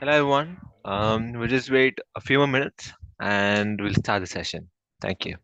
Hello, everyone. We'll just wait a few more minutes and we'll start the session. Thank you.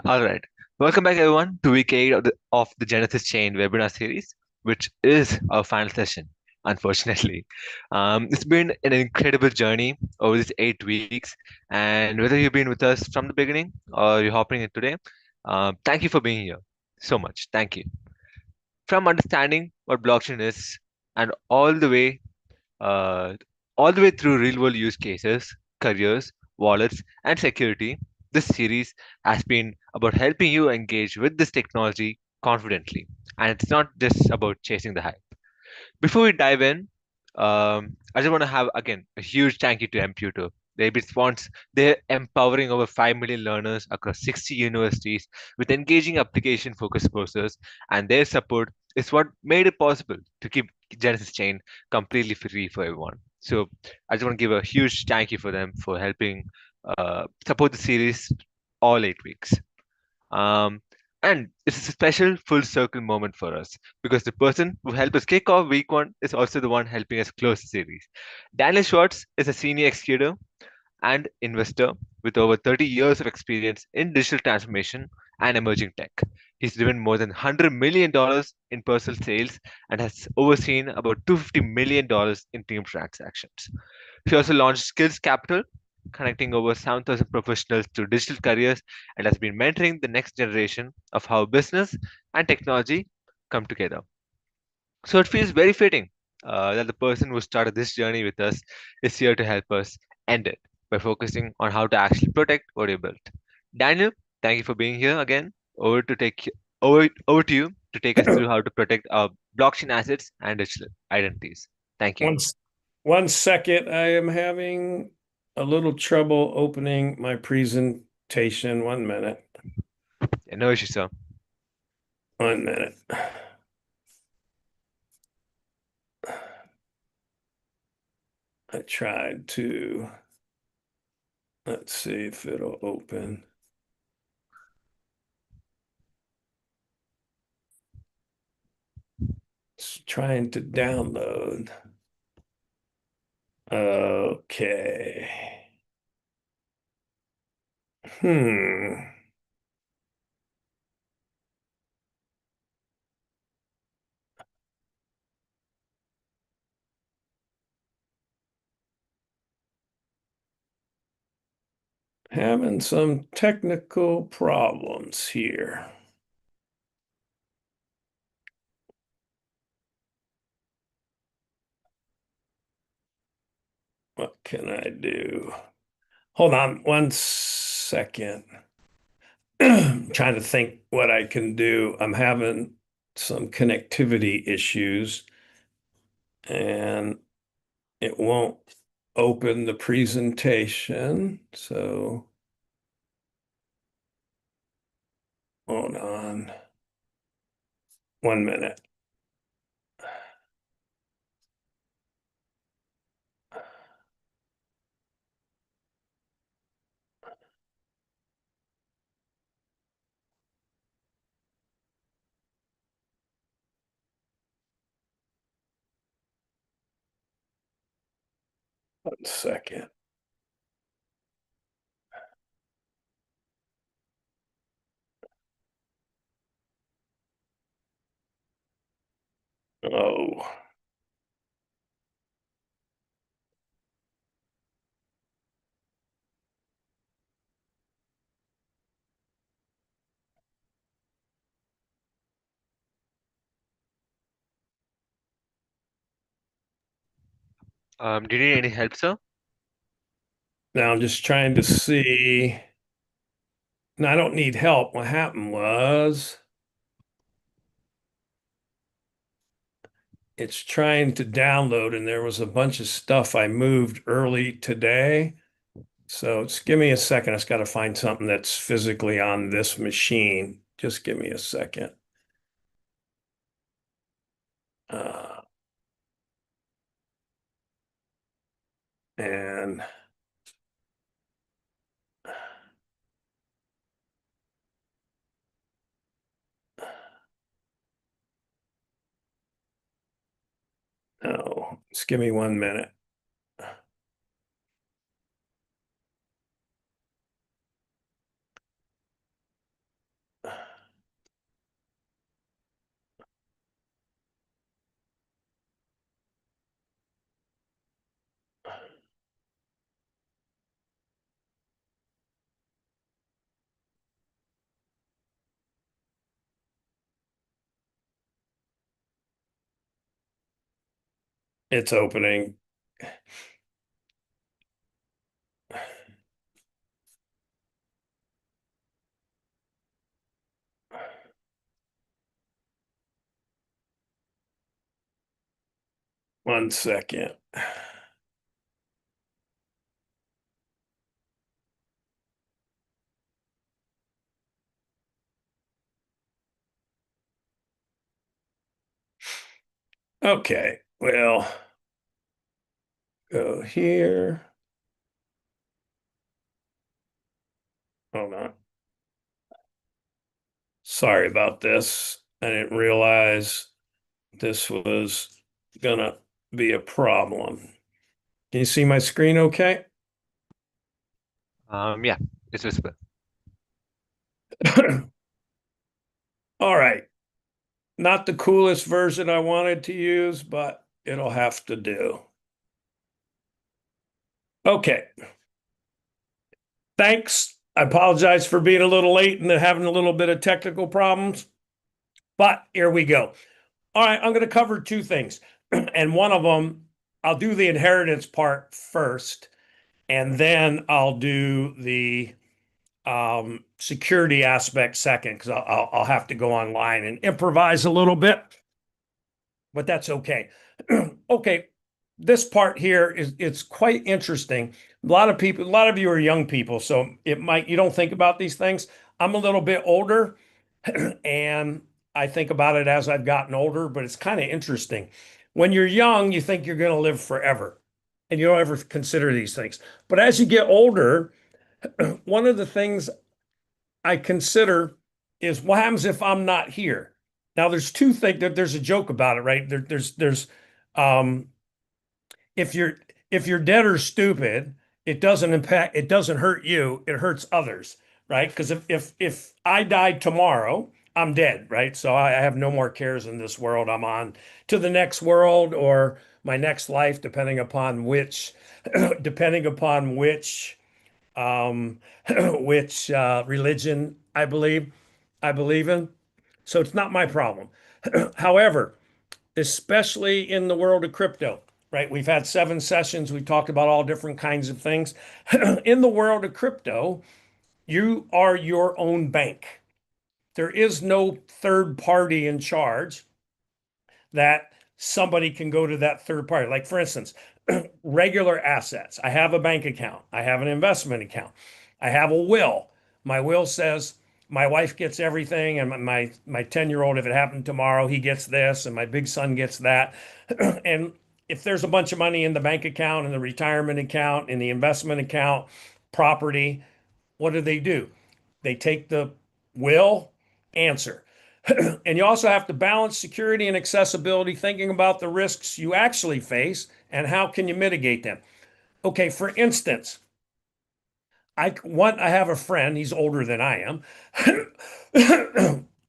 All right. Welcome back, everyone, to week 8 of the Genesis Chain webinar series, which is our final session, unfortunately. It's been an incredible journey over these 8 weeks. And whether you've been with us from the beginning or you're hopping in today, thank you for being here so much. Thank you. From understanding what blockchain is and uh, all the way through real world use cases, careers, wallets, and security, this series has been about helping you engage with this technology confidently. And it's not just about chasing the hype. Before we dive in, I just want to have again a huge thank you to MTutor. Their response, they're empowering over 5 million learners across 60 universities with engaging application focused courses, and their support is what made it possible to keep Genesis Chain completely free for everyone. So I just want to give a huge thank you for them for helping support the series all 8 weeks. Um, and it's a special full circle moment for us because the person who helped us kick off week 1 is also the one helping us close the series. Daniel Schwartz is a senior executive and investor with over 30 years of experience in digital transformation and emerging tech. He's driven more than $100 million in personal sales and has overseen about $250 million in team transactions. He also launched Skills Capital, connecting over 7,000 professionals to digital careers, and has been mentoring the next generation of how business and technology come together. So it feels very fitting that the person who started this journey with us is here to help us end it by focusing on how to actually protect what you built. Daniel, thank you for being here again. Over to you to take us through how to protect our blockchain assets and digital identities. Thank you. One, one second, I am having a little trouble opening my presentation. 1 minute. Yeah, no issue, sir. 1 minute. I tried to, let's see if it'll open. It's trying to download. Okay. Hmm. Having some technical problems here. What can I do? Hold on 1 second. Trying to think what I can do. I'm having some connectivity issues and it won't open the presentation. So hold on 1 minute. 1 second. Oh, 'Do you need any help, sir? now I'm just trying to see. No, I don't need help. What happened was it's trying to download, and there was a bunch of stuff I moved early today. So just give me a second. I just got to find something that's physically on this machine. Just give me a second. Uh, and oh, just give me 1 minute. It's opening. One second. Okay, well, go here. Hold on. Sorry about this. I didn't realize this was gonna be a problem. Can you see my screen okay? Yeah, it's visible. All right. Not the coolest version I wanted to use, but it'll have to do. Okay. Thanks. I apologize for being a little late and having a little bit of technical problems, but here we go. All right, I'm going to cover two things. And one of them, I'll do the inheritance part first, and then I'll do the security aspect second, because I'll have to go online and improvise a little bit, but that's okay. Okay, this part here is it's quite interesting. A lot of people, a lot of you are young people, so it might you don't think about these things. I'm a little bit older, and I think about it as I've gotten older, but it's kind of interesting. When you're young, you think you're going to live forever, and you don't ever consider these things. But as you get older, one of the things I consider is what happens if I'm not here? Now, there's two things that there's a joke about it, right? There's um, if you're dead or stupid, it doesn't hurt you, it hurts others, right? Because if I died tomorrow, I'm dead, right? So I have no more cares in this world. I'm on to the next world or my next life, depending upon which um, which religion I believe in. So it's not my problem. However, especially in the world of crypto, right? We've had 7 sessions. We talked about all different kinds of things. In the world of crypto, you are your own bank. There is no third party in charge that somebody can go to that third party. Like, for instance, regular assets. I have a bank account, I have an investment account, I have a will. My will says my wife gets everything, and my 10-year-old, if it happened tomorrow, he gets this, and my big son gets that. And if there's a bunch of money in the bank account, in the retirement account, in the investment account, property, what do? They take the will answer. And you also have to balance security and accessibility, thinking about the risks you actually face and how can you mitigate them. Okay, for instance, I have a friend, he's older than I am,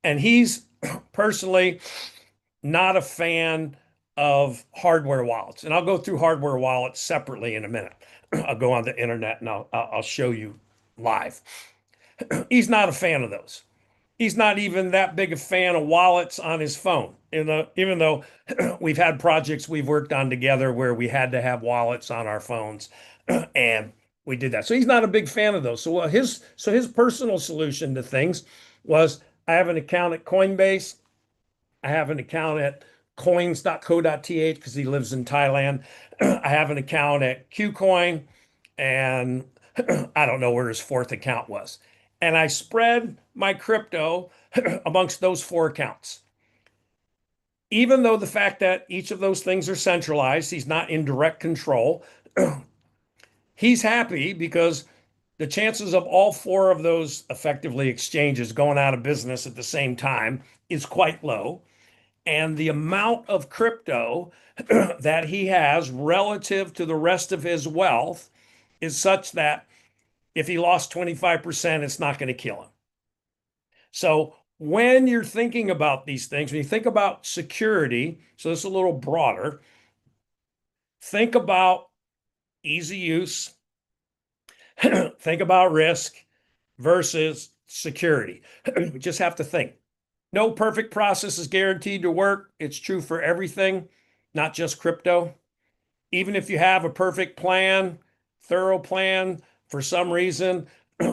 and he's personally not a fan of hardware wallets. And I'll go through hardware wallets separately in a minute. I'll go on the internet and I'll show you live. He's not a fan of those. He's not even that big a fan of wallets on his phone. Even though we've had projects we've worked on together where we had to have wallets on our phones, and we did that. So he's not a big fan of those. So his personal solution to things was, I have an account at Coinbase, I have an account at coins.co.th because he lives in Thailand. I have an account at KuCoin, and I don't know where his fourth account was. And I spread my crypto amongst those 4 accounts. Even though the fact that each of those things are centralized, he's not in direct control, he's happy because the chances of all 4 of those effectively exchanges going out of business at the same time is quite low. And the amount of crypto that he has relative to the rest of his wealth is such that if he lost 25%, it's not going to kill him. So when you're thinking about these things, when you think about security, so this is a little broader, think about easy use, think about risk versus security. We just have to think. No perfect process is guaranteed to work. It's true for everything, not just crypto. Even if you have a perfect plan, thorough plan, for some reason,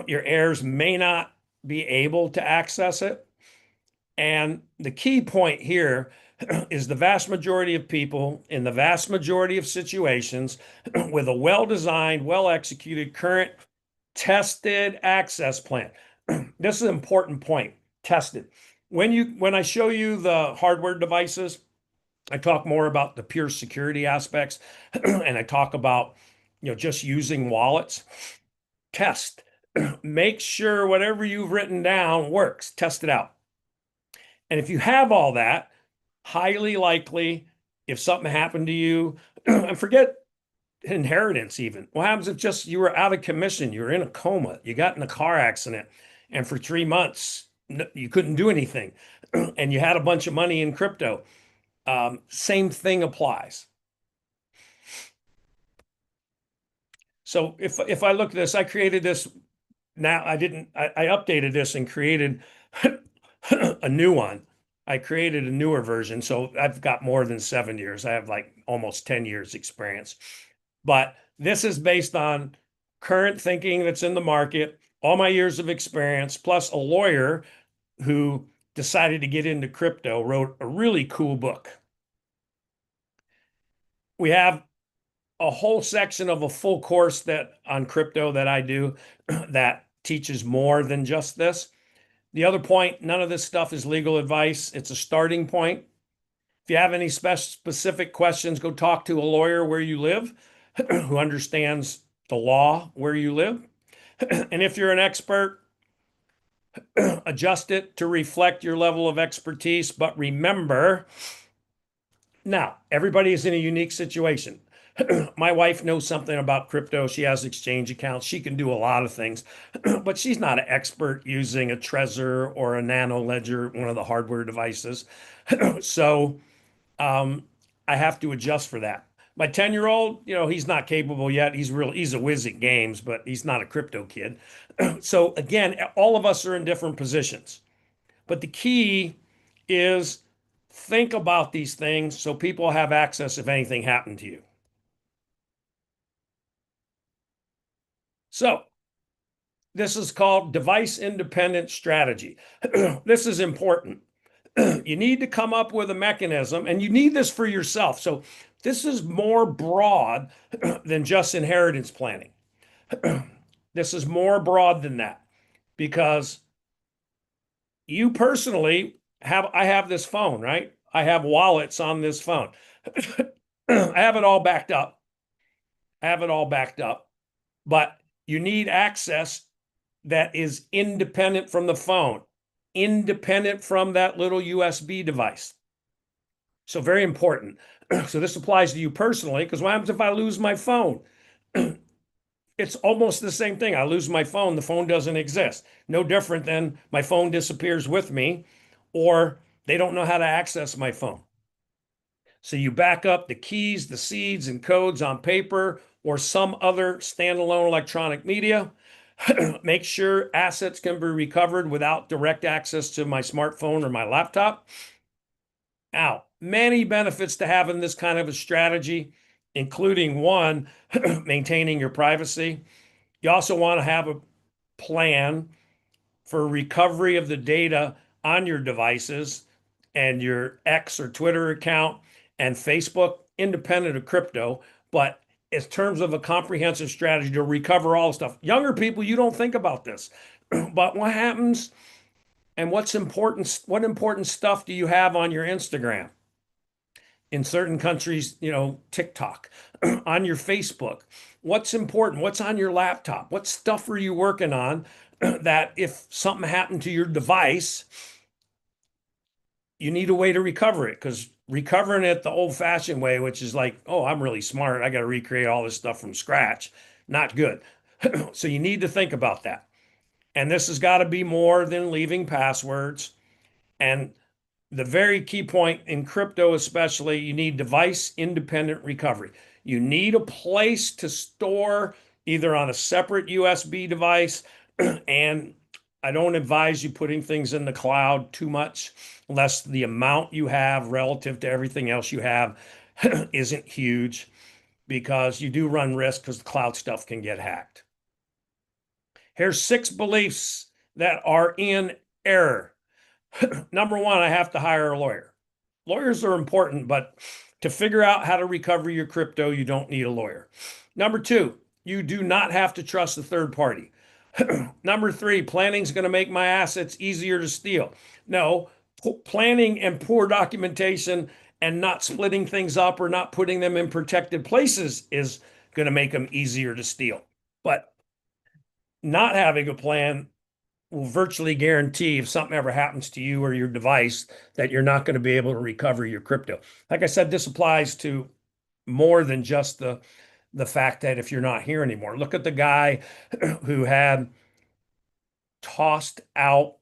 your heirs may not be able to access it. And the key point here is the vast majority of people in the vast majority of situations with a well-designed, well-executed, current, tested access plan. This is an important point. Tested. When I show you the hardware devices, I talk more about the pure security aspects, and I talk about just using wallets. Test. Make sure whatever you've written down works. Test it out. And if you have all that, highly likely, if something happened to you, and forget inheritance even. What happens if just you were out of commission, you were in a coma, you got in a car accident, and for 3 months you couldn't do anything, and you had a bunch of money in crypto? Same thing applies. So if I look at this, I created this. Now I didn't. I updated this and created a new one. I created a newer version, so I've got more than 7 years. I have like almost 10 years experience. But this is based on current thinking that's in the market, all my years of experience, plus a lawyer who decided to get into crypto, wrote a really cool book. We have a whole section of a full course that on crypto that I do that teaches more than just this. The other point, none of this stuff is legal advice. It's a starting point. If you have any specific questions, go talk to a lawyer where you live who understands the law where you live. And if you're an expert, adjust it to reflect your level of expertise. But remember, now everybody is in a unique situation. My wife knows something about crypto. She has exchange accounts. She can do a lot of things, but she's not an expert using a Trezor or a Nano Ledger, one of the hardware devices. So I have to adjust for that. My 10-year-old, he's not capable yet. He's a whiz at games, but he's not a crypto kid. So again, all of us are in different positions. But the key is think about these things so people have access if anything happened to you. So this is called device independent strategy. This is important. You need to come up with a mechanism, and you need this for yourself. So this is more broad than just inheritance planning. This is more broad than that because you personally I have this phone, right? I have wallets on this phone. I have it all backed up. I have it all backed up, but you need access that is independent from the phone, independent from that little USB device. So very important. So this applies to you personally, because what happens if I lose my phone? It's almost the same thing. I lose my phone, the phone doesn't exist. No different than my phone disappears with me, or they don't know how to access my phone. So you back up the keys, the seeds, and codes on paper or some other standalone electronic media. Make sure assets can be recovered without direct access to my smartphone or my laptop. Now, many benefits to having this kind of a strategy, including one, maintaining your privacy. You also want to have a plan for recovery of the data on your devices and your X or Twitter account and Facebook, independent of crypto. But in terms of a comprehensive strategy to recover all the stuff, younger people, you don't think about this. But what happens and what's important? What important stuff do you have on your Instagram? In certain countries, TikTok, on your Facebook. What's important? What's on your laptop? What stuff are you working on that if something happened to your device, you need a way to recover it? Because recovering it the old fashioned way, which is like, oh, I'm really smart, I got to recreate all this stuff from scratch, not good. So you need to think about that. And this has got to be more than leaving passwords. And the very key point in crypto, especially, you need device independent recovery. You need a place to store either on a separate USB device, and I don't advise you putting things in the cloud too much, unless the amount you have relative to everything else you have isn't huge, because you do run risk because the cloud stuff can get hacked. Here's 6 beliefs that are in error. Number one, I have to hire a lawyer. Lawyers are important, but to figure out how to recover your crypto, you don't need a lawyer. Number two, you do not have to trust a third party. Number three, planning is going to make my assets easier to steal. No, planning and poor documentation and not splitting things up or not putting them in protected places is going to make them easier to steal. But not having a plan will virtually guarantee if something ever happens to you or your device that you're not going to be able to recover your crypto. Like I said, this applies to more than just the fact that if you're not here anymore. Look at the guy who had tossed out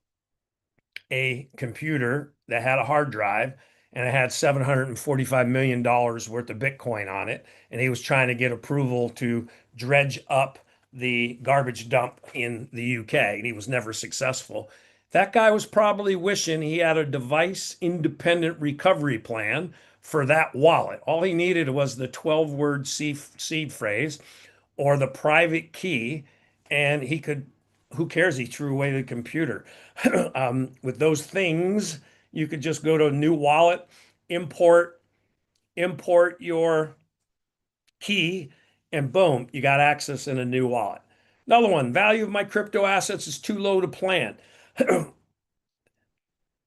a computer that had a hard drive and it had $745 million worth of Bitcoin on it. And he was trying to get approval to dredge up the garbage dump in the UK, and he was never successful. That guy was probably wishing he had a device independent recovery plan for that wallet. All he needed was the 12-word seed phrase or the private key, and he could, who cares? He threw away the computer. With those things, you could just go to a new wallet, import your key, and boom, you got access in a new wallet. Another one, value of my crypto assets is too low to plan.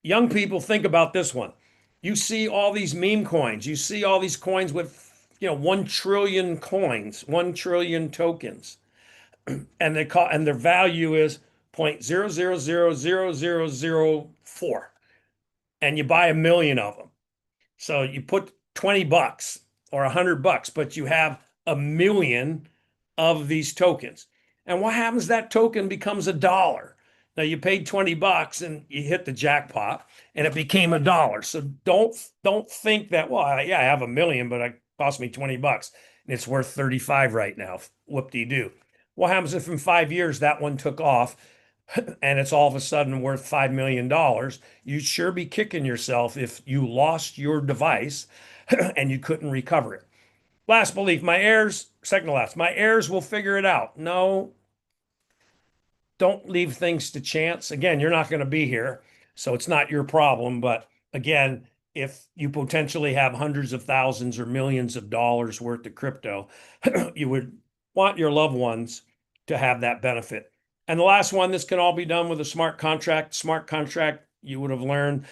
Young people, think about this one. You see all these meme coins, you see all these coins with 1 trillion coins, 1 trillion tokens, and their value is 0.000004, and you buy a million of them. So you put $20 or $100, but you have a million of these tokens. And what happens? That token becomes $1. Now you paid $20 and you hit the jackpot and it became $1. So don't think that, well, yeah, I have a million, but it cost me $20 and it's worth 35 right now. Whoop-de-doo. What happens if in 5 years that one took off and it's all of a sudden worth $5 million? You'd sure be kicking yourself if you lost your device and you couldn't recover it. Last belief, my heirs, second to last, my heirs will figure it out. No, don't leave things to chance. Again, you're not going to be here, so it's not your problem. But again, if you potentially have hundreds of thousands or millions of dollars worth of crypto, you would want your loved ones to have that benefit. And the last one, this can all be done with a smart contract. Smart contract, you would have learned,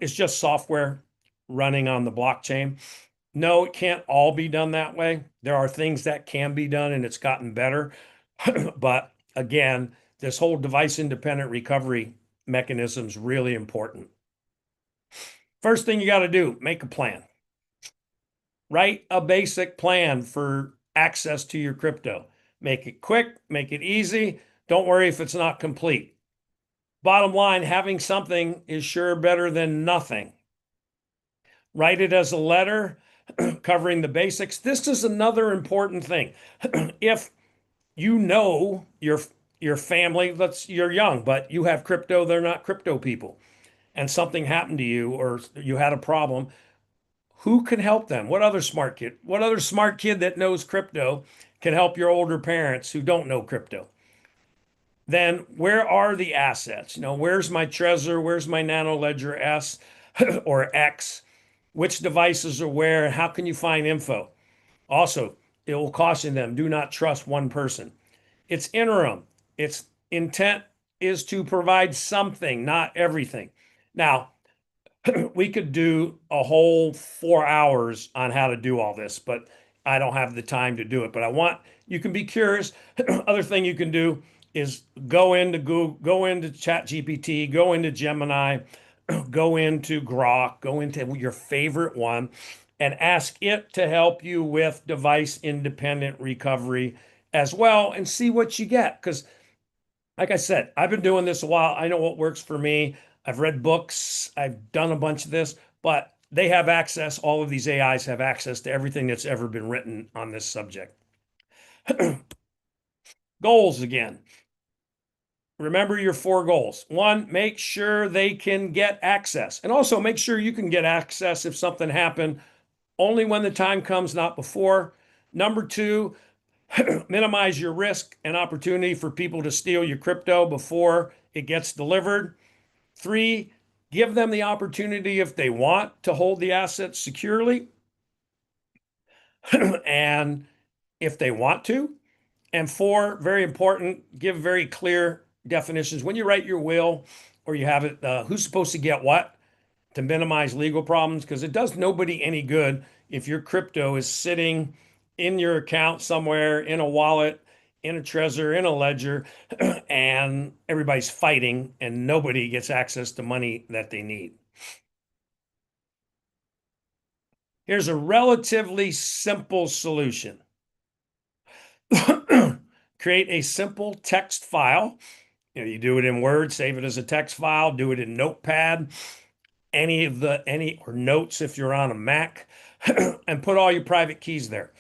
is just software running on the blockchain. No, it can't all be done that way. There are things that can be done, and it's gotten better. But again, this whole device independent recovery mechanism is really important. First thing you got to do, make a plan. Write a basic plan for access to your crypto. Make it quick, make it easy. Don't worry if it's not complete. Bottom line, having something is sure better than nothing. Write it as a letter covering the basics. This is another important thing. If you know your family, you're young, but you have crypto, they're not crypto people, and something happened to you or you had a problem, who can help them? What other smart kid? What other smart kid that knows crypto can help your older parents who don't know crypto? Then where are the assets? Where's my Trezor? Where's my Nano Ledger S or X? Which devices are where, and how can you find info? Also, it will caution them, do not trust one person. It's interim. Its intent is to provide something, not everything. Now, we could do a whole 4 hours on how to do all this, but I don't have the time to do it. But you can be curious. Other thing you can do is go into Google, go into ChatGPT, go into Gemini, go into Grok, go into your favorite one, and ask it to help you with device independent recovery as well and see what you get. Because, like I said, I've been doing this a while. I know what works for me. I've read books, I've done a bunch of this, but they have access, all of these AIs have access to everything that's ever been written on this subject. Goals again. Remember your 4 goals. 1, make sure they can get access. And also make sure you can get access if something happened, only when the time comes, not before. Number 2, minimize your risk and opportunity for people to steal your crypto before it gets delivered. 3, give them the opportunity if they want to hold the assets securely and if they want to. And 4, very important, give very clear definitions. When you write your will or you have it, who's supposed to get what to minimize legal problems, because it does nobody any good if your crypto is sitting in your account somewhere, in a wallet, in a Trezor, in a ledger, and everybody's fighting and nobody gets access to money that they need. Here's a relatively simple solution. Create a simple text file. You do it in Word, save it as a text file, do it in Notepad, or notes if you're on a Mac, and put all your private keys there.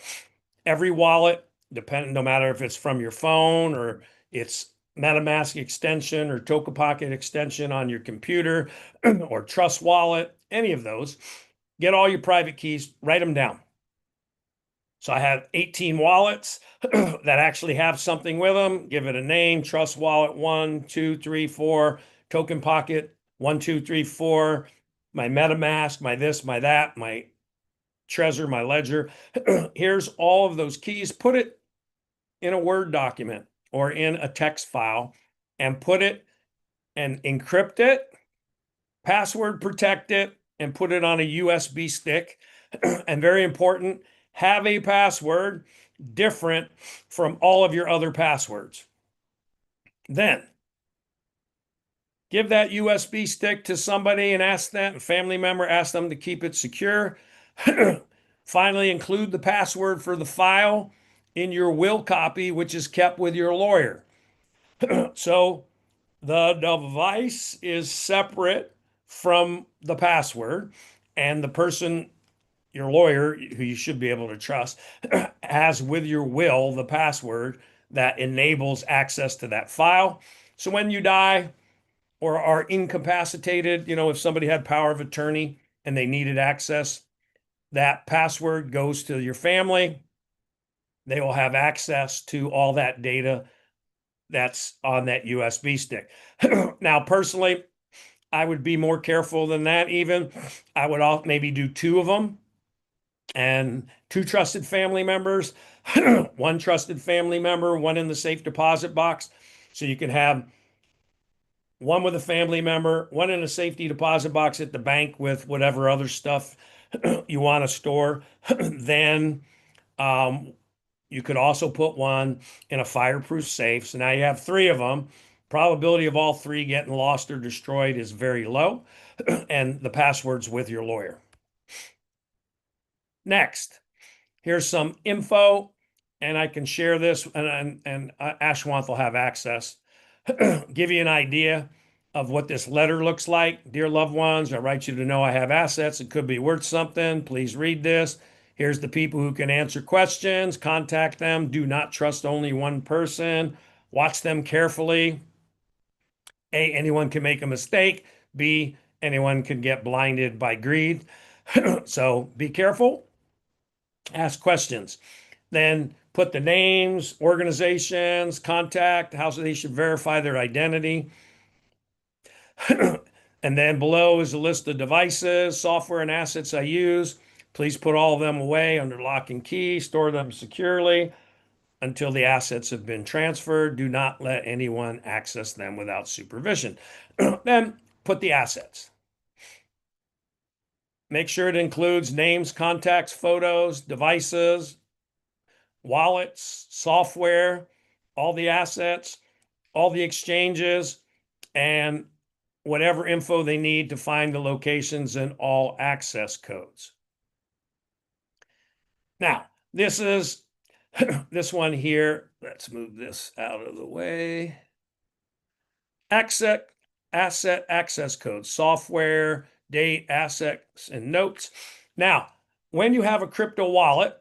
Every wallet, no matter if it's from your phone or it's MetaMask extension or Token Pocket extension on your computer or Trust Wallet, any of those, get all your private keys, write them down. So I have 18 wallets that actually have something with them. Give it a name, Trust Wallet 1, 2, 3, 4, Token Pocket 1, 2, 3, 4, my MetaMask, my this, my that, my Trezor, my Ledger. Here's all of those keys. Put it in a Word document or in a text file and put it and encrypt it, password protect it, and put it on a USB stick. And very important, have a password different from all of your other passwords. Then give that USB stick to somebody and ask that, a family member, ask them to keep it secure. Finally, include the password for the file in your will copy, which is kept with your lawyer. So the device is separate from the password, and the person, your lawyer, who you should be able to trust, has with your will the password that enables access to that file. So when you die or are incapacitated, if somebody had power of attorney and they needed access, that password goes to your family. They will have access to all that data that's on that USB stick. Now, personally, I would be more careful than that even. I would maybe do two of them and two trusted family members, one trusted family member, one in the safe deposit box. So you can have one with a family member, one in a safety deposit box at the bank with whatever other stuff you want to store. Then um, you could also put one in a fireproof safe. So now you have three of them. Probability of all three getting lost or destroyed is very low. And the password's with your lawyer. Next, here's some info, and I can share this, and Ashwanth will have access. Give you an idea of what this letter looks like. Dear loved ones, I write you to know I have assets. It could be worth something. Please read this. Here's the people who can answer questions. Contact them. Do not trust only one person. Watch them carefully. A, anyone can make a mistake. B, anyone can get blinded by greed. So be careful. Ask questions. Then put the names, organizations, contact, how they should verify their identity. And then below is a list of devices, software, and assets I use. Please put all of them away under lock and key, store them securely until the assets have been transferred. Do not let anyone access them without supervision. Then put the assets. Make sure it includes names, contacts, photos, devices, wallets, software, all the assets, all the exchanges, and whatever info they need to find the locations and all access codes. Now, this is this one here. Let's move this out of the way. Asset access codes, software, date, assets, and notes. Now, when you have a crypto wallet,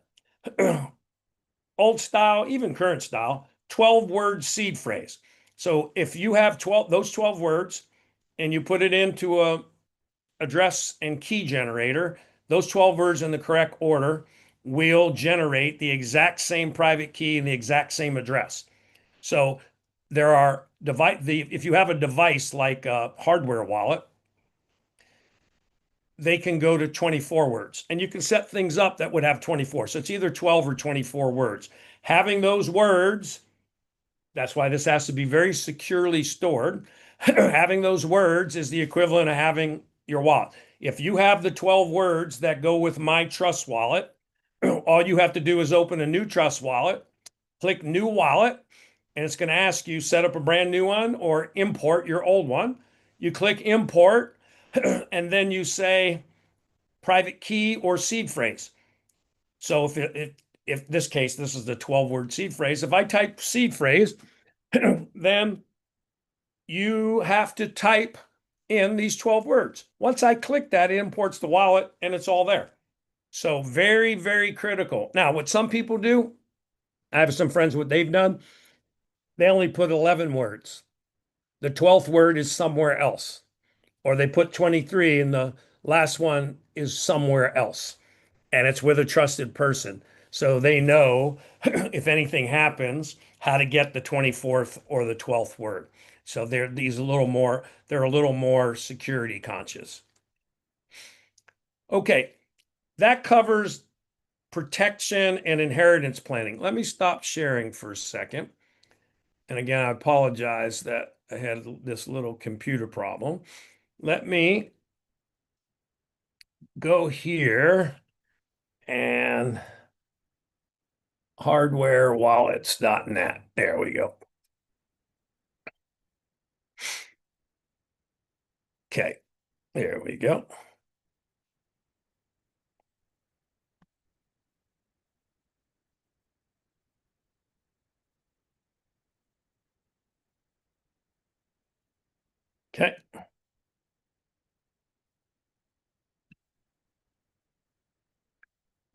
old style, even current style, 12-word seed phrase. So if you have those 12 words and you put it into a address and key generator, those 12 words in the correct order will generate the exact same private key and the exact same address. So there are if you have a device like a hardware wallet, they can go to 24 words, and you can set things up that would have 24. So it's either 12 or 24 words. Having those words, that's why this has to be very securely stored. Having those words is the equivalent of having your wallet. If you have the 12 words that go with my Trust Wallet, all you have to do is open a new Trust Wallet, click New Wallet, and it's going to ask you set up a brand new one or import your old one. You click Import, and then you say private key or seed phrase. So if this case, this is the 12-word seed phrase. If I type seed phrase, then you have to type in these 12 words. Once I click that, it imports the wallet and it's all there. So very, very critical. Now, what some people do, I have some friends, what they've done, they only put 11 words. The 12th word is somewhere else. Or they put 23 and the last one is somewhere else. And it's with a trusted person. So they know if anything happens, how to get the 24th or the 12th word. So they're a little more security conscious. Okay, that covers protection and inheritance planning. Let me stop sharing for a second. And again, I apologize that I had this little computer problem. Let me go here and hardwarewallets.net. There we go. Okay, there we go. Okay.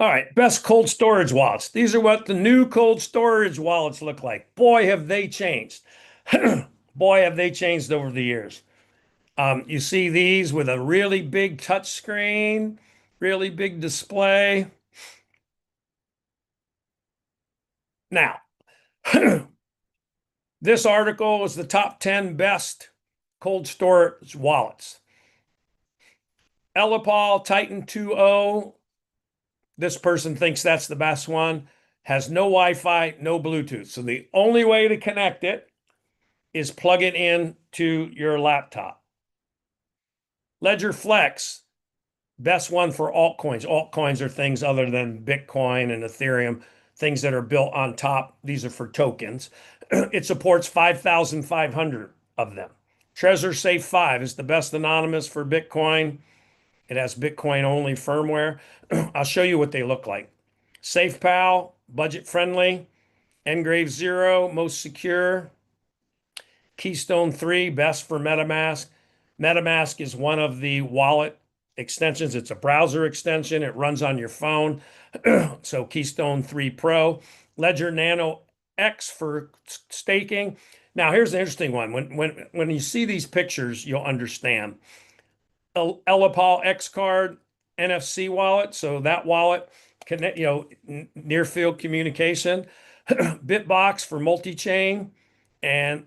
All right, best cold storage wallets. These are what the new cold storage wallets look like. Boy, have they changed. Boy, have they changed over the years. You see these with a really big touch screen, really big display. Now, This article is the top 10 best cold storage wallets. Elipal Titan 2.0. This person thinks that's the best one. Has no Wi-Fi, no Bluetooth. So the only way to connect it is plug it in to your laptop. Ledger Flex, best one for altcoins. Altcoins are things other than Bitcoin and Ethereum, things that are built on top. These are for tokens. It supports 5,500 of them. Trezor Safe 5 is the best anonymous for Bitcoin. It has Bitcoin only firmware. I'll show you what they look like. SafePal, budget friendly. Engrave 0, most secure. Keystone 3, best for MetaMask. MetaMask is one of the wallet extensions. It's a browser extension. It runs on your phone. So Keystone 3 Pro. Ledger Nano X for staking. Now, here's the interesting one. When you see these pictures, you'll understand. Elipal X Card NFC wallet. So that wallet connect, near field communication. Bitbox for multi-chain, and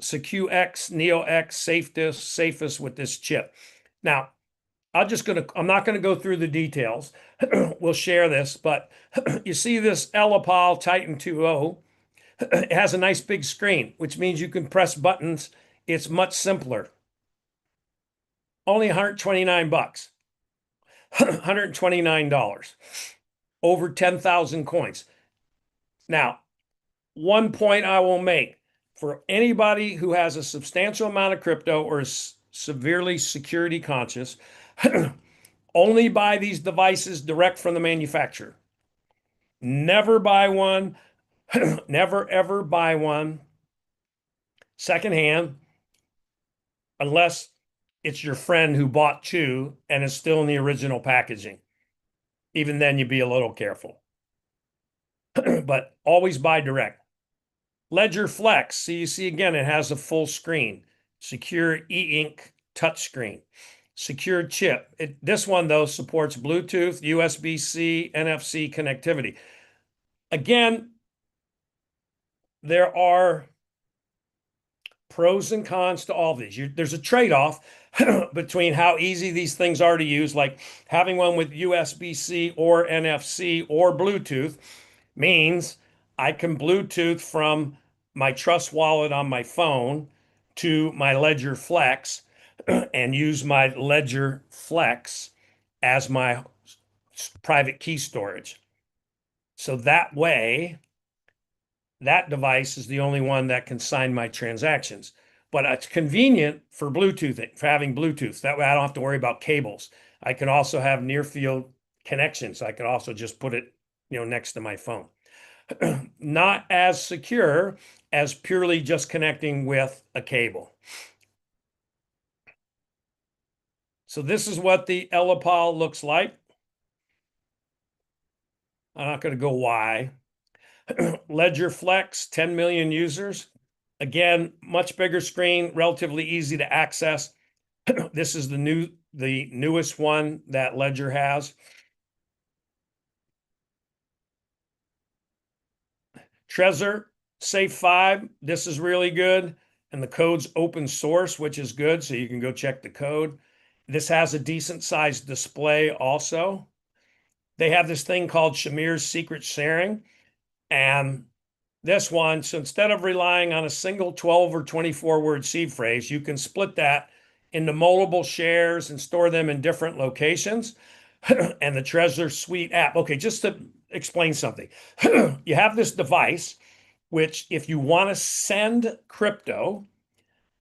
SecuX Neo X safest with this chip. Now, I'm not gonna go through the details. We'll share this, but you see this Elipal Titan 2.0. It has a nice big screen, which means you can press buttons. It's much simpler. Only 129 bucks. $129. Over 10,000 coins. Now, one point I will make for anybody who has a substantial amount of crypto or is severely security conscious, only buy these devices direct from the manufacturer. Never buy one, never ever buy one secondhand unless it's your friend who bought two and is still in the original packaging. Even then, you'd be a little careful. But always buy direct. Ledger Flex. So you see again, it has a full screen. Secure e-ink touchscreen. Secure chip. This one, though, supports Bluetooth, USB-C, NFC connectivity. Again, there are pros and cons to all these. There's a trade-off between how easy these things are to use, like having one with USB-C or NFC or Bluetooth means I can Bluetooth from my Trust wallet on my phone to my Ledger Flex and use my Ledger Flex as my private key storage. So that way, that device is the only one that can sign my transactions. But it's convenient for Bluetooth, for having Bluetooth. That way I don't have to worry about cables. I can also have near field connections. I can also just put it, next to my phone. Not as secure as purely just connecting with a cable. So this is what the Elipal looks like. I'm not going to go why. Ledger Flex, 10 million users. Again, much bigger screen, relatively easy to access. This is the newest one that Ledger has. Trezor Safe 5, this is really good. And the code's open source, which is good. So you can go check the code. This has a decent sized display also. They have this thing called Shamir's secret sharing. And this one, so instead of relying on a single 12 or 24 word seed phrase, you can split that into multiple shares and store them in different locations. And the Trezor Suite app. Okay, just to explain something. You have this device, which if you want to send crypto,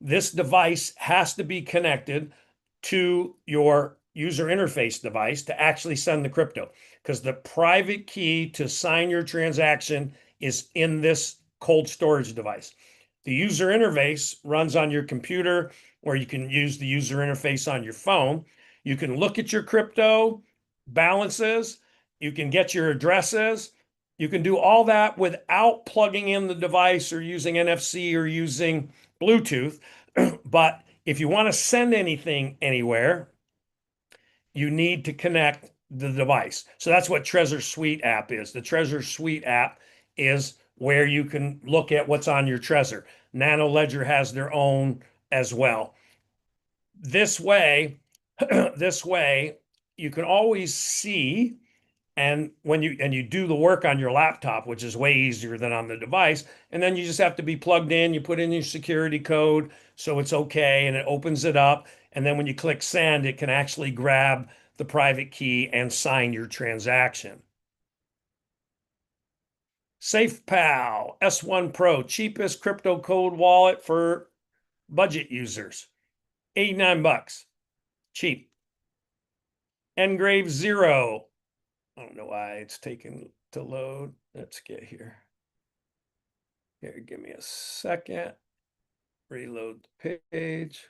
this device has to be connected to your user interface device to actually send the crypto, because the private key to sign your transaction is in this cold storage device. The user interface runs on your computer, or you can use the user interface on your phone. You can look at your crypto balances. You can get your addresses. You can do all that without plugging in the device or using NFC or using Bluetooth. But if you want to send anything anywhere, you need to connect the device. So that's what Trezor Suite app is. The Trezor Suite app is where you can look at what's on your Trezor. Nano Ledger has their own as well. This way, this way, you can always see, and when you do the work on your laptop, which is way easier than on the device, and then you just have to be plugged in, you put in your security code, so it's okay, and it opens it up. And then when you click send, it can actually grab the private key and sign your transaction. SafePal S1 Pro, cheapest crypto code wallet for budget users. 89 bucks. Cheap. Engrave Zero. I don't know why it's taking to load. Let's get here. Here, give me a second. Reload the page.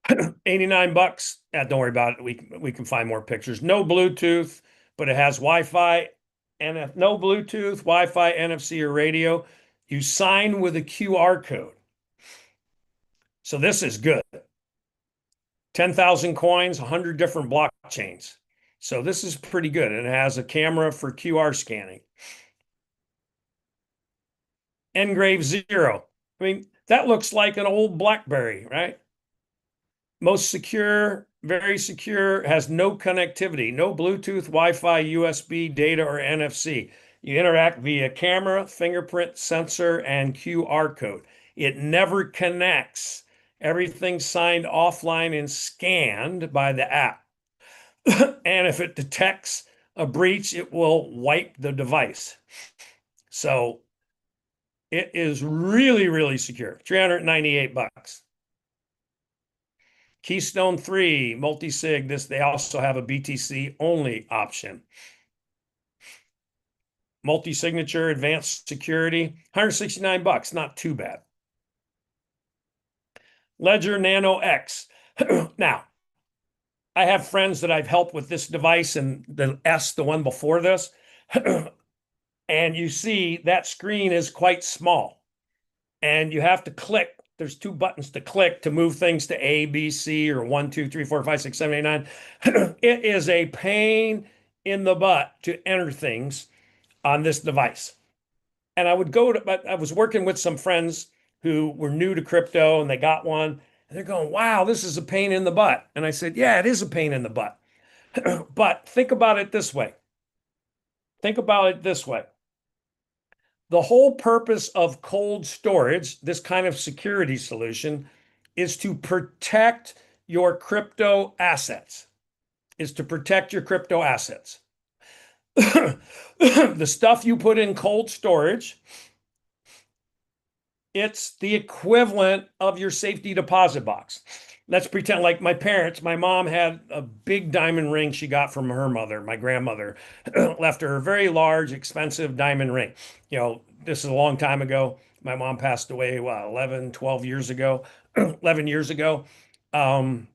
$89. Don't worry about it. We can find more pictures. No Bluetooth, but it has Wi-Fi and no Bluetooth, Wi-Fi, NFC, or radio. You sign with a QR code. So this is good. 10,000 coins, 100 different blockchains. So this is pretty good. And it has a camera for QR scanning. Engrave Zero. I mean, that looks like an old BlackBerry, right? Most secure, very secure, has no connectivity, no Bluetooth, Wi-Fi, USB, data, or NFC. You interact via camera, fingerprint, sensor, and QR code. It never connects. Everything's signed offline and scanned by the app. And if it detects a breach, it will wipe the device. So it is really, really secure. 398 bucks. Keystone 3, multi-sig. They also have a BTC only option. Multi-signature, advanced security, 169 bucks, not too bad. Ledger Nano X. Now, I have friends that I've helped with this device and the S, the one before this. And you see that screen is quite small. And you have to click. There's two buttons to click to move things to A, B, C, or 1, 2, 3, 4, 5, 6, 7, 8, 9. It is a pain in the butt to enter things on this device. And but I was working with some friends who were new to crypto and they got one and they're going, wow, this is a pain in the butt. And I said, yeah, it is a pain in the butt. But think about it this way. Think about it this way. The whole purpose of cold storage, this kind of security solution, is to protect your crypto assets. Is to protect your crypto assets. The stuff you put in cold storage, it's the equivalent of your safety deposit box. Let's pretend like my mom had a big diamond ring she got from her mother, my grandmother, left her a very large, expensive diamond ring. This is a long time ago. My mom passed away, 11, 12 years ago, 11 years ago. And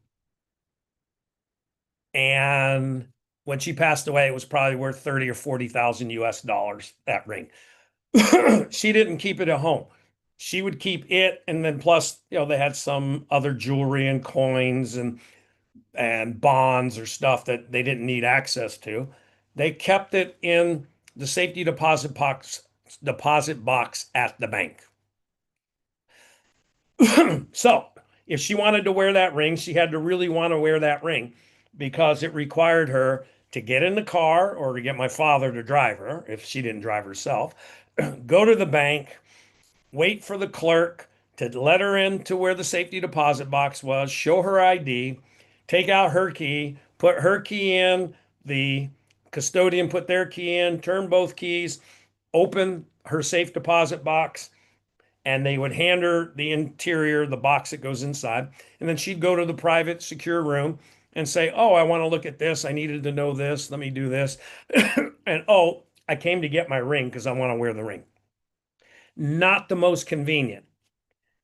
when she passed away, it was probably worth 30 or 40,000 US dollars, that ring. She didn't keep it at home. She would keep it, and then plus, they had some other jewelry and coins and bonds or stuff that they didn't need access to. They kept it in the safety deposit box at the bank. So if she wanted to wear that ring, she had to really want to wear that ring because it required her to get in the car or to get my father to drive her if she didn't drive herself, go to the bank, wait for the clerk to let her in to where the safety deposit box was, show her ID, take out her key, put her key in, the custodian put their key in, turn both keys, open her safe deposit box, and they would hand her the interior, the box that goes inside. And then she'd go to the private secure room and say, oh, I want to look at this. I needed to know this. Let me do this. And oh, I came to get my ring because I want to wear the ring. Not the most convenient,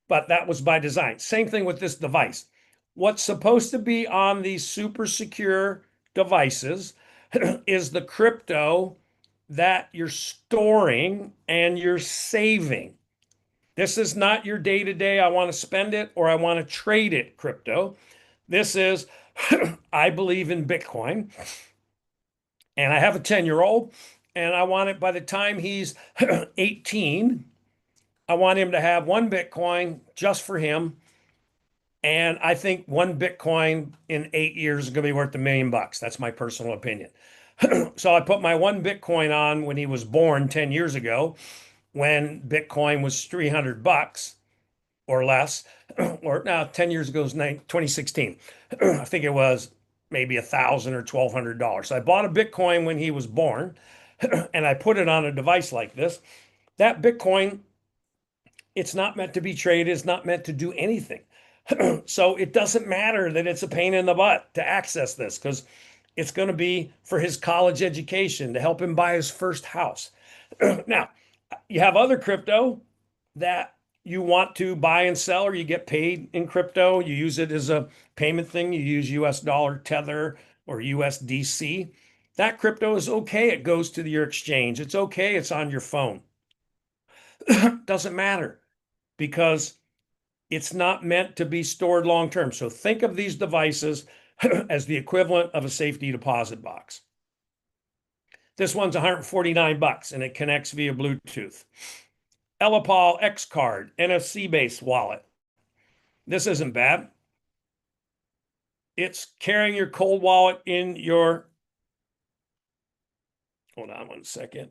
but that was by design. Same thing with this device. What's supposed to be on these super secure devices is the crypto that you're storing and you're saving. This is not your day to day, I want to spend it or I want to trade it crypto. This is, I believe in Bitcoin and I have a 10-year-old and I want it by the time he's 18, I want him to have one Bitcoin just for him. And I think one Bitcoin in 8 years is going to be worth $1 million. That's my personal opinion. So I put my one Bitcoin on when he was born 10 years ago, when Bitcoin was $300 or less, or now 10 years ago is 2016. I think it was maybe $1,000 or $1,200. So I bought a Bitcoin when he was born and I put it on a device like this. That Bitcoin, it's not meant to be traded, it's not meant to do anything. So it doesn't matter that it's a pain in the butt to access this because it's going to be for his college education to help him buy his first house. Now, you have other crypto that you want to buy and sell, or you get paid in crypto. You use it as a payment thing. You use US dollar tether or USDC. That crypto is okay. It goes to your exchange. It's okay. It's on your phone. Doesn't matter because it's not meant to be stored long term. So think of these devices as the equivalent of a safety deposit box. This one's $149 and it connects via Bluetooth. Elipal X Card, NFC based wallet. This isn't bad. It's carrying your cold wallet in your, hold on one second,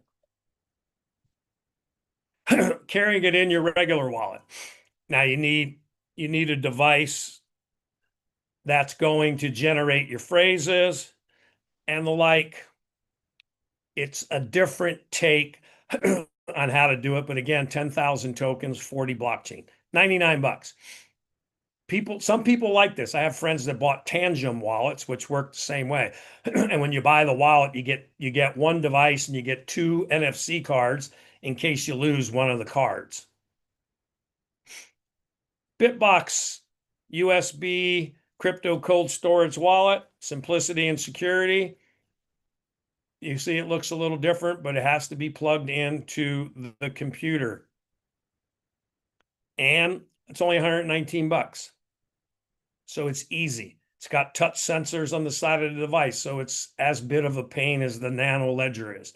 carrying it in your regular wallet. Now you need a device that's going to generate your phrases and the like. It's a different take on how to do it. But again, 10,000 tokens, 40 blockchain, $99. Some people like this. I have friends that bought Tangem wallets, which work the same way. And when you buy the wallet, you get one device and you get two NFC cards in case you lose one of the cards. Bitbox USB crypto cold storage wallet, simplicity and security. You see, it looks a little different, but it has to be plugged into the computer. And it's only $119. So it's easy. It's got touch sensors on the side of the device, so it's as bit of a pain as the Nano Ledger is.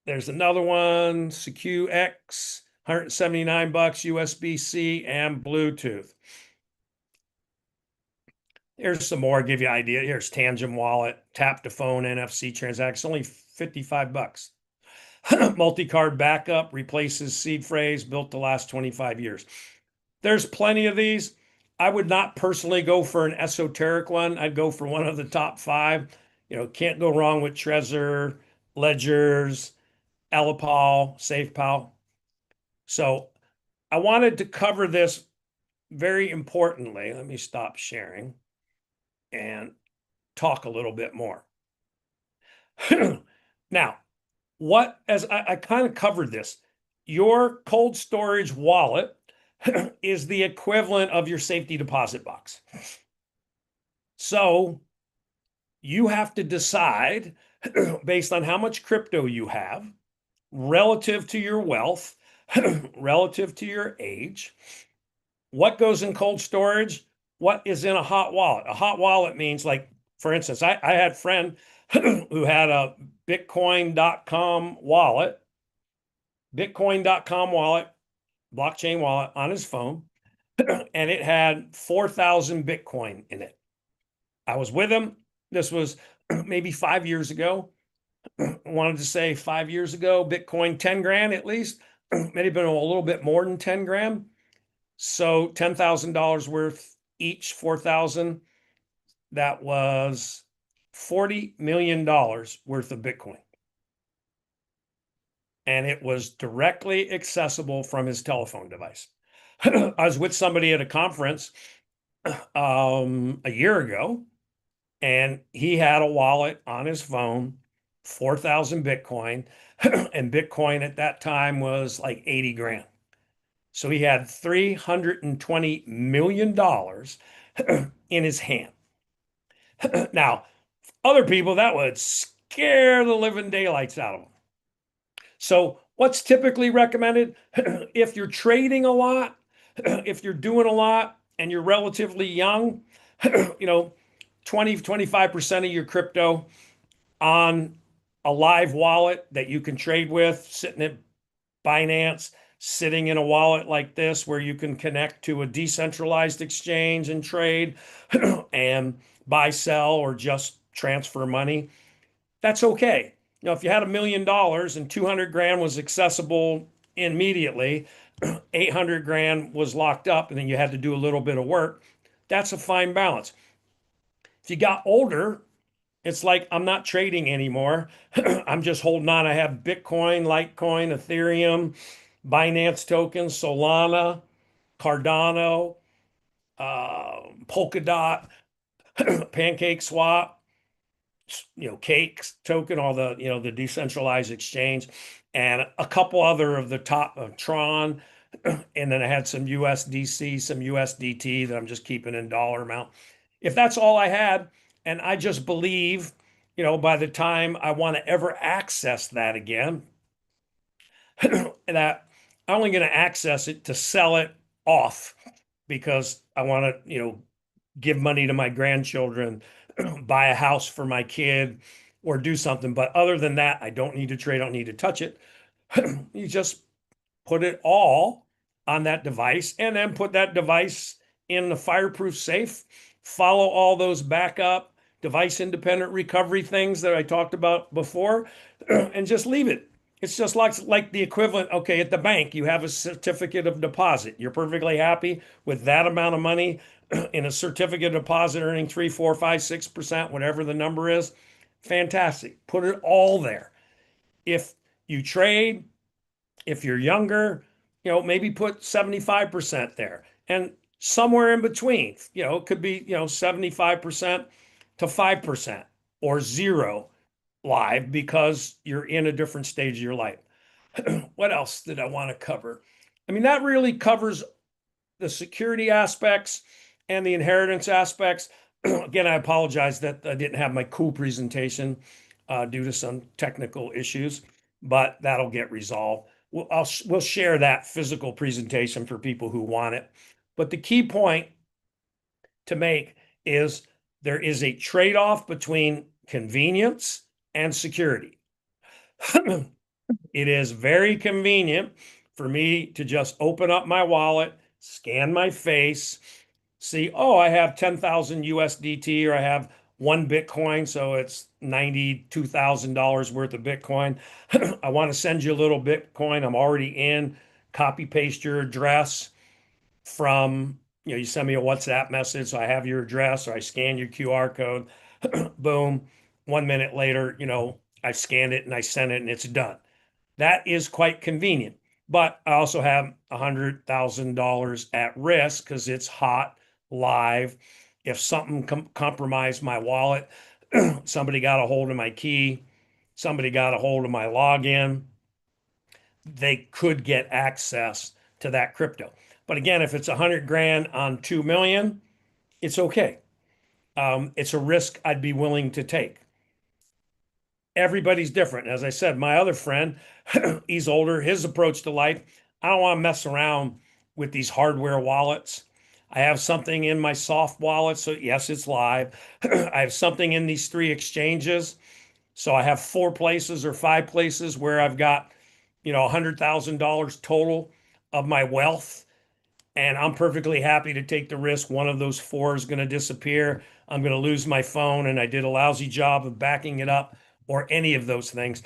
There's another one, SecuX, $179, USB-C and Bluetooth. Here's some more, give you an idea. Here's Tangem Wallet, tap to phone NFC transaction, only $55. Multi-card backup, replaces seed phrase, built to last 25 years. There's plenty of these. I would not personally go for an esoteric one. I'd go for one of the top five. Can't go wrong with Trezor, Ledgers, Elipal, SafePal. So I wanted to cover this very importantly. Let me stop sharing and talk a little bit more. Now, as I kind of covered this, your cold storage wallet is the equivalent of your safety deposit box. So you have to decide based on how much crypto you have, relative to your wealth, relative to your age, what goes in cold storage, what is in a hot wallet. A hot wallet means, like, for instance, I had a friend who had a Bitcoin.com wallet, blockchain wallet on his phone, and it had 4,000 Bitcoin in it. I was with him. This was maybe 5 years ago. I wanted to say 5 years ago, Bitcoin 10 grand at least, maybe been a little bit more than 10 grand. So $10,000 worth each, 4,000. That was $40 million worth of Bitcoin. And it was directly accessible from his telephone device. I was with somebody at a conference a year ago, and he had a wallet on his phone, 4,000 Bitcoin, and Bitcoin at that time was like 80 grand. So he had $320 million in his hand. Now, other people, that would scare the living daylights out of them. So What's typically recommended if you're trading a lot, if you're doing a lot and you're relatively young, you know, 20-25% of your crypto on a live wallet that you can trade with, sitting at Binance, sitting in a wallet like this where you can connect to a decentralized exchange and trade and buy, sell, or just transfer money. That's okay. If you had $1 million and 200 grand was accessible immediately, 800 grand was locked up, and then you had to do a little bit of work, that's a fine balance. If you got older, it's like I'm not trading anymore. I'm just holding on. I have Bitcoin, Litecoin, Ethereum, Binance tokens, Solana, Cardano, Polkadot, Pancake Swap, Cakes token, all the decentralized exchange, and a couple other of the top Tron, and then I had some USDC, some USDT that I'm just keeping in dollar amount. If that's all I had, and I just believe, by the time I want to ever access that again, that I'm only going to access it to sell it off because I want to, give money to my grandchildren, buy a house for my kid, or do something. But other than that, I don't need to trade, I don't need to touch it. You just put it all on that device and then put that device in the fireproof safe. Follow all those backup device independent recovery things that I talked about before and just leave it. It's just like the equivalent. Okay, at the bank, you have a certificate of deposit. You're perfectly happy with that amount of money in a certificate of deposit earning 3, 4, 5, 6%, whatever the number is. Fantastic. Put it all there. If you trade, if you're younger, maybe put 75% there. And somewhere in between, it could be, 75% to 5% or zero live because you're in a different stage of your life. What else did I want to cover? I mean, that really covers the security aspects and the inheritance aspects. Again, I apologize that I didn't have my cool presentation due to some technical issues, but that'll get resolved. We'll share that physical presentation for people who want it. But the key point to make is there is a trade-off between convenience and security. It is very convenient for me to just open up my wallet, scan my face, see, oh, I have 10,000 USDT or I have one Bitcoin, so it's $92,000 worth of Bitcoin. I want to send you a little Bitcoin. I'm already in. Copy paste your address from, you send me a WhatsApp message. So I have your address or I scan your QR code. Boom. 1 minute later, I scanned it and I sent it and it's done. That is quite convenient. But I also have $100,000 at risk because it's hot, live. If something compromised my wallet, somebody got a hold of my key, somebody got a hold of my login, they could get access to that crypto. But again, if it's 100 grand on 2 million, it's okay. It's a risk I'd be willing to take. Everybody's different. As I said, my other friend, he's older. His approach to life, I don't want to mess around with these hardware wallets. I have something in my soft wallet. So, yes, it's live. I have something in these 3 exchanges. So, I have 4 places or 5 places where I've got, $100,000 total of my wealth. And I'm perfectly happy to take the risk. One of those 4 is going to disappear. I'm going to lose my phone, and I did a lousy job of backing it up or any of those things.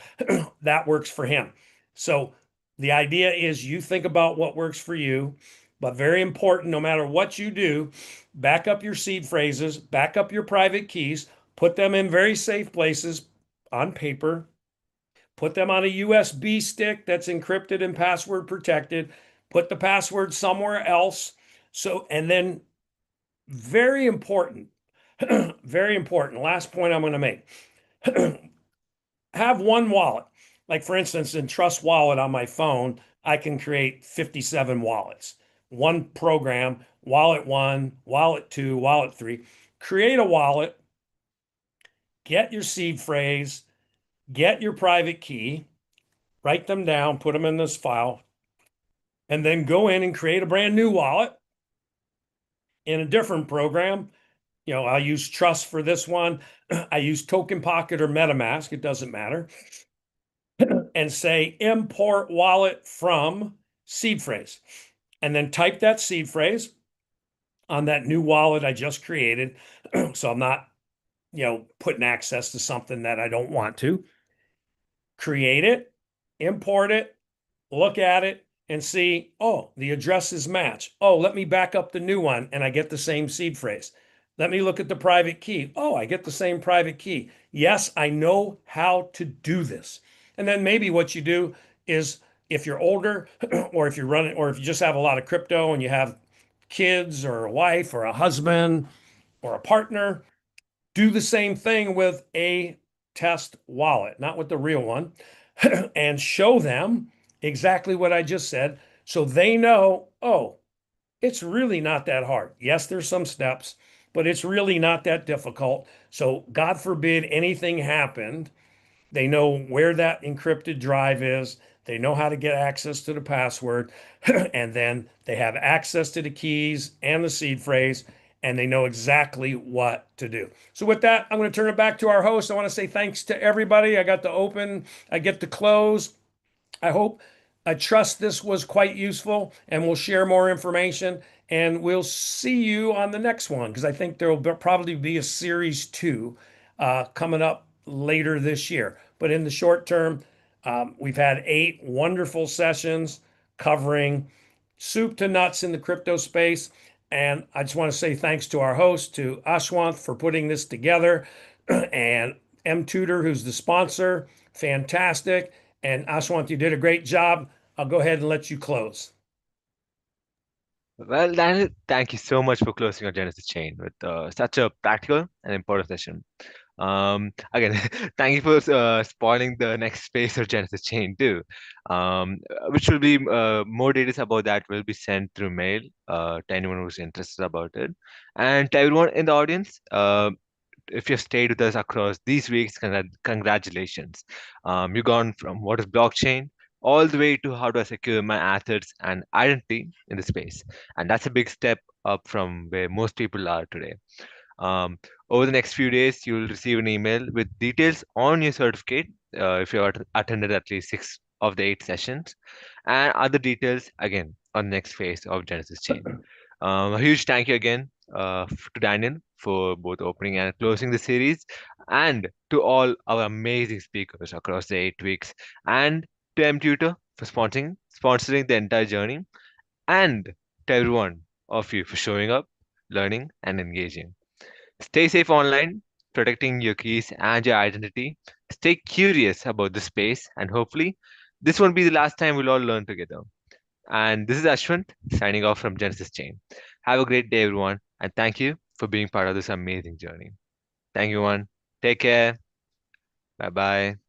That works for him. So the idea is you think about what works for you, but very important, no matter what you do, back up your seed phrases, back up your private keys, put them in very safe places on paper, put them on a USB stick that's encrypted and password protected, put the password somewhere else. So, and then very important, very important, last point I'm going to make. Have one wallet. Like for instance, in Trust Wallet on my phone, I can create 57 wallets. One program, wallet 1, wallet 2, wallet 3. Create a wallet, get your seed phrase, get your private key, write them down, put them in this file, and then go in and create a brand new wallet in a different program. I'll use Trust for this one. I use Token Pocket or MetaMask, it doesn't matter, and say import wallet from seed phrase. And then type that seed phrase on that new wallet I just created. So I'm not, putting access to something that I don't want to. Create it, import it, look at it, and see, oh, the addresses match. Oh, let me back up the new one and I get the same seed phrase. Let me look at the private key. Oh, I get the same private key. Yes, I know how to do this. And then maybe what you do is if you're older or if you're running or if you just have a lot of crypto and you have kids or a wife or a husband or a partner, do the same thing with a test wallet, not with the real one, and show them exactly what I just said so they know, oh, it's really not that hard. Yes, there's some steps, but it's really not that difficult. So, God forbid anything happened, they know where that encrypted drive is. They know how to get access to the password. And then they have access to the keys and the seed phrase, and they know exactly what to do. So, with that, I'm going to turn it back to our host. I want to say thanks to everybody. I got to open, I get to close. I trust this was quite useful, and we'll share more information. And we'll see you on the next one because I think there will probably be a series two coming up later this year. But in the short term, we've had 8 wonderful sessions covering soup to nuts in the crypto space. And I just want to say thanks to our host, to Ashwanth, for putting this together, and MTutor, who's the sponsor. Fantastic. And Ashwanth, you did a great job. I'll go ahead and let you close. Well, Daniel, thank you so much for closing our Genesis chain with such a practical and important session. Again, thank you for spoiling the next phase of Genesis chain too, which will be more details about that will be sent through mail to anyone who's interested about it. And to everyone in the audience, if you've stayed with us across these weeks, congratulations. You've gone from what is blockchain all the way to how do I secure my assets and identity in the space. And that's a big step up from where most people are today. Um, Over the next few days, you will receive an email with details on your certificate if you have attended at least 6 of the 8 sessions, and other details again on the next phase of Genesis Chain. A huge thank you again to Daniel for both opening and closing the series, and to all our amazing speakers across the 8 weeks, and to MTutor for sponsoring the entire journey, and to everyone of you for showing up, learning, and engaging. Stay safe online, protecting your keys and your identity. Stay curious about the space, and hopefully, this won't be the last time we'll all learn together. And this is Ashwant signing off from Genesis Chain. Have a great day, everyone, and thank you for being part of this amazing journey. Thank you, everyone. Take care. Bye bye.